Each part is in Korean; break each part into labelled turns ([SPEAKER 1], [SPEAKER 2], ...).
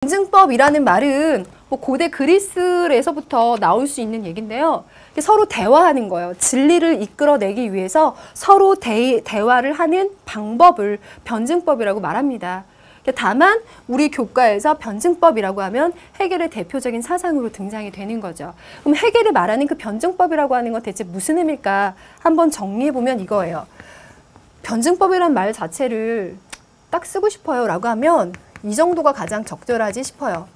[SPEAKER 1] 변증법이라는 말은 뭐 고대 그리스에서부터 나올 수 있는 얘기인데요. 서로 대화하는 거예요. 진리를 이끌어내기 위해서 서로 대화를 하는 방법을 변증법이라고 말합니다. 다만 우리 교과에서 변증법이라고 하면 해겔의 대표적인 사상으로 등장이 되는 거죠. 그럼 해겔이 말하는 그 변증법이라고 하는 건 대체 무슨 의미일까? 한번 정리해보면 이거예요. 변증법이란 말 자체를 딱 쓰고 싶어요 라고 하면 이 정도가 가장 적절하지 싶어요.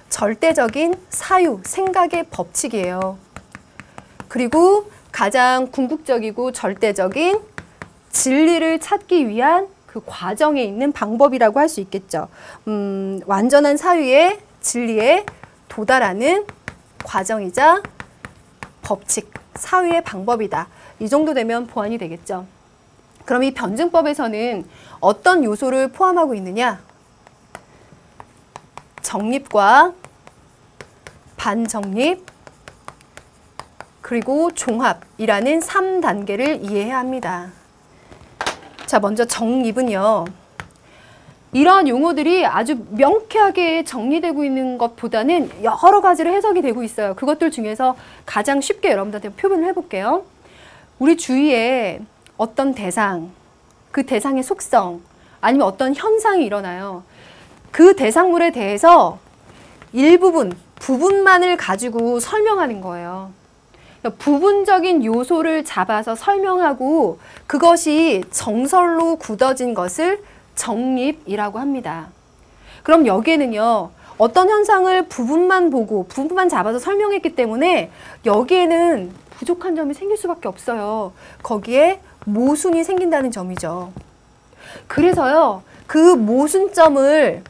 [SPEAKER 1] 절대적인 사유, 생각의 법칙이에요. 그리고 가장 궁극적이고 절대적인 진리를 찾기 위한 그 과정에 있는 방법이라고 할 수 있겠죠. 완전한 사유의 진리에 도달하는 과정이자 법칙, 사유의 방법이다. 이 정도 되면 보완이 되겠죠. 그럼 이 변증법에서는 어떤 요소를 포함하고 있느냐? 정립과 반정립, 그리고 종합이라는 3단계를 이해해야 합니다. 자, 먼저 정립은요. 이러한 용어들이 아주 명쾌하게 정리되고 있는 것보다는 여러 가지로 해석이 되고 있어요. 그것들 중에서 가장 쉽게 여러분들한테 표현을 해볼게요. 우리 주위에 어떤 대상, 그 대상의 속성, 아니면 어떤 현상이 일어나요. 그 대상물에 대해서 일부분, 부분만을 가지고 설명하는 거예요. 부분적인 요소를 잡아서 설명하고 그것이 정설로 굳어진 것을 정립이라고 합니다. 그럼 여기에는요, 어떤 현상을 부분만 보고 부분만 잡아서 설명했기 때문에 여기에는 부족한 점이 생길 수밖에 없어요. 거기에 모순이 생긴다는 점이죠. 그래서요, 그 모순점을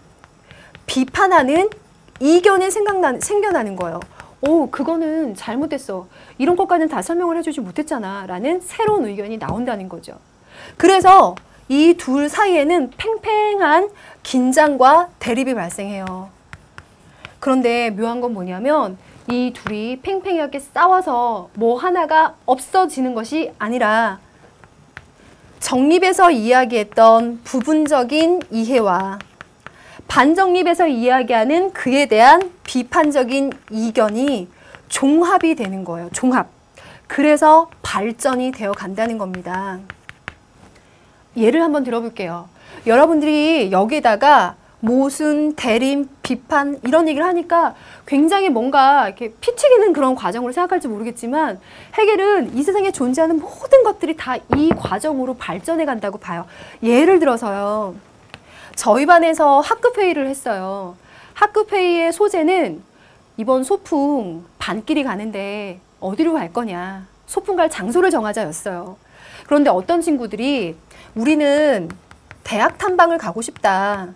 [SPEAKER 1] 비판하는 이견이 생겨나는 거예요. 오, 그거는 잘못됐어. 이런 것까지는 다 설명을 해주지 못했잖아. 라는 새로운 의견이 나온다는 거죠. 그래서 이 둘 사이에는 팽팽한 긴장과 대립이 발생해요. 그런데 묘한 건 뭐냐면 이 둘이 팽팽하게 싸워서 뭐 하나가 없어지는 것이 아니라 정립에서 이야기했던 부분적인 이해와 반정립에서 이야기하는 그에 대한 비판적인 이견이 종합이 되는 거예요. 종합. 그래서 발전이 되어 간다는 겁니다. 예를 한번 들어볼게요. 여러분들이 여기다가 모순, 대림, 비판 이런 얘기를 하니까 굉장히 뭔가 이렇게 피튀기는 그런 과정으로 생각할지 모르겠지만 해겔은 이 세상에 존재하는 모든 것들이 다 이 과정으로 발전해 간다고 봐요. 예를 들어서요. 저희 반에서 학급회의를 했어요. 학급회의의 소재는 이번 소풍 반끼리 가는데 어디로 갈 거냐. 소풍 갈 장소를 정하자였어요. 그런데 어떤 친구들이 우리는 대학 탐방을 가고 싶다.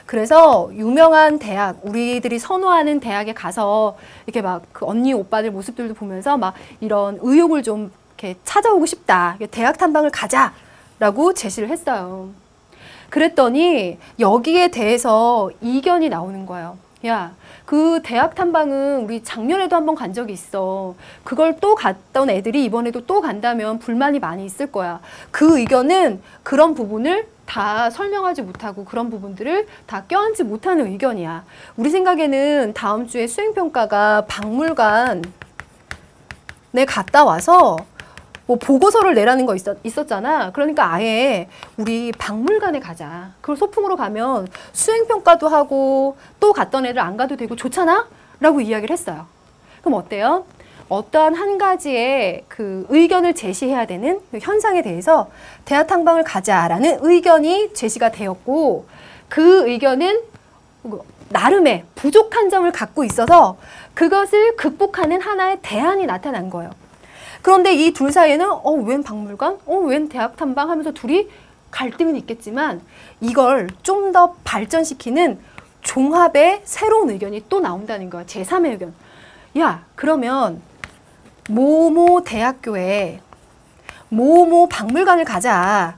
[SPEAKER 1] 그래서 유명한 대학, 우리들이 선호하는 대학에 가서 이렇게 막 그 언니 오빠들 모습들도 보면서 막 이런 의욕을 좀 이렇게 찾아오고 싶다. 대학 탐방을 가자라고 제시를 했어요. 그랬더니 여기에 대해서 이견이 나오는 거예요. 야, 그 대학 탐방은 우리 작년에도 한번 간 적이 있어. 그걸 또 갔던 애들이 이번에도 또 간다면 불만이 많이 있을 거야. 그 의견은 그런 부분을 다 설명하지 못하고 그런 부분들을 다 껴안지 못하는 의견이야. 우리 생각에는 다음 주에 수행평가가 박물관에 갔다 와서 뭐 보고서를 내라는 거 있었잖아. 그러니까 아예 우리 박물관에 가자. 그걸 소풍으로 가면 수행평가도 하고 또 갔던 애들 안 가도 되고 좋잖아? 라고 이야기를 했어요. 그럼 어때요? 어떠한 한 가지의 그 의견을 제시해야 되는 그 현상에 대해서 대학 탐방을 가자라는 의견이 제시가 되었고 그 의견은 나름의 부족한 점을 갖고 있어서 그것을 극복하는 하나의 대안이 나타난 거예요. 그런데 이 둘 사이에는 웬 박물관? 웬 대학 탐방? 하면서 둘이 갈등은 있겠지만 이걸 좀 더 발전시키는 종합의 새로운 의견이 또 나온다는 거야. 제3의 의견. 야, 그러면 모모 대학교에 모모 박물관을 가자.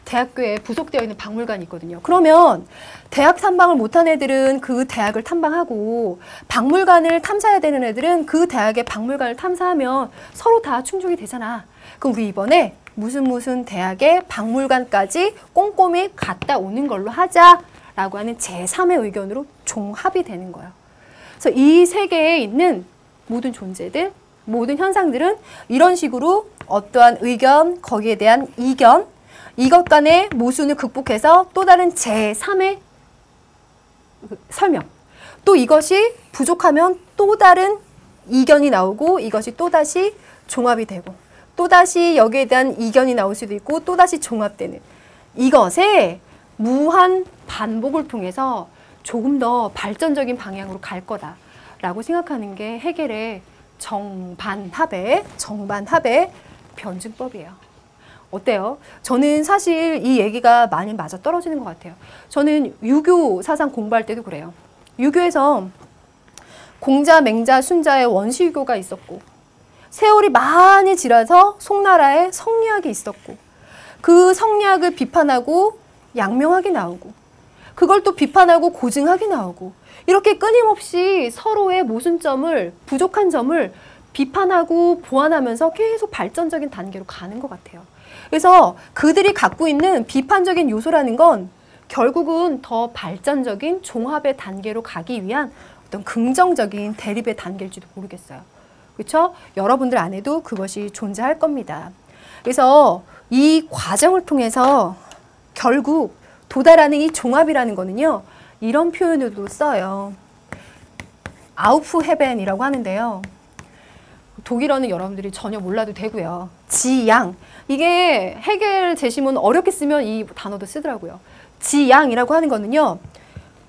[SPEAKER 1] 대학교에 부속되어 있는 박물관이 있거든요. 그러면 대학 탐방을 못한 애들은 그 대학을 탐방하고 박물관을 탐사해야 되는 애들은 그 대학의 박물관을 탐사하면 서로 다 충족이 되잖아. 그럼 우리 이번에 무슨 대학의 박물관까지 꼼꼼히 갔다 오는 걸로 하자. 라고 하는 제3의 의견으로 종합이 되는 거예요. 그래서 이 세계에 있는 모든 존재들, 모든 현상들은 이런 식으로 어떠한 의견, 거기에 대한 이견, 이것 간의 모순을 극복해서 또 다른 제3의 설명, 또 이것이 부족하면 또 다른 이견이 나오고 이것이 또다시 종합이 되고 또다시 여기에 대한 이견이 나올 수도 있고 또다시 종합되는 이것의 무한 반복을 통해서 조금 더 발전적인 방향으로 갈 거다라고 생각하는 게 해겔의 정반합의 변증법이에요. 어때요? 저는 사실 이 얘기가 많이 맞아떨어지는 것 같아요. 저는 유교 사상 공부할 때도 그래요. 유교에서 공자, 맹자, 순자의 원시유교가 있었고 세월이 많이 지나서 송나라에 성리학이 있었고 그 성리학을 비판하고 양명학이 나오고 그걸 또 비판하고 고증학이 나오고 이렇게 끊임없이 서로의 모순점을, 부족한 점을 비판하고 보완하면서 계속 발전적인 단계로 가는 것 같아요. 그래서 그들이 갖고 있는 비판적인 요소라는 건 결국은 더 발전적인 종합의 단계로 가기 위한 어떤 긍정적인 대립의 단계일지도 모르겠어요. 그렇죠? 여러분들 안에도 그것이 존재할 겁니다. 그래서 이 과정을 통해서 결국 도달하는 이 종합이라는 거는요. 이런 표현으로 써요. 아우프헤벤이라고 하는데요. 독일어는 여러분들이 전혀 몰라도 되고요. 지양. 이게 해겔 제시문 어렵게 쓰면 이 단어도 쓰더라고요. 지양이라고 하는 거는요.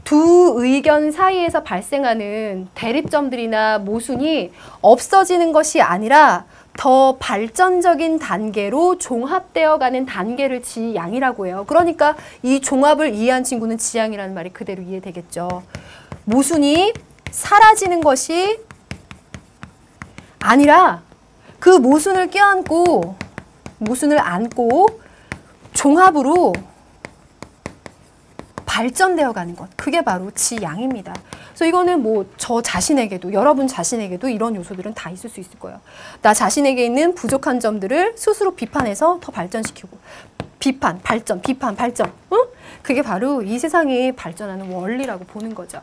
[SPEAKER 1] 두 의견 사이에서 발생하는 대립점들이나 모순이 없어지는 것이 아니라 더 발전적인 단계로 종합되어 가는 단계를 지양이라고 해요. 그러니까 이 종합을 이해한 친구는 지양이라는 말이 그대로 이해되겠죠. 모순이 사라지는 것이 아니라 그 모순을 껴안고 모순을 안고 종합으로 발전되어 가는 것. 그게 바로 지양입니다. 그래서 이거는 뭐 저 자신에게도 여러분 자신에게도 이런 요소들은 다 있을 수 있을 거예요. 나 자신에게 있는 부족한 점들을 스스로 비판해서 더 발전시키고 비판, 발전, 비판, 발전. 응? 그게 바로 이 세상이 발전하는 원리라고 보는 거죠.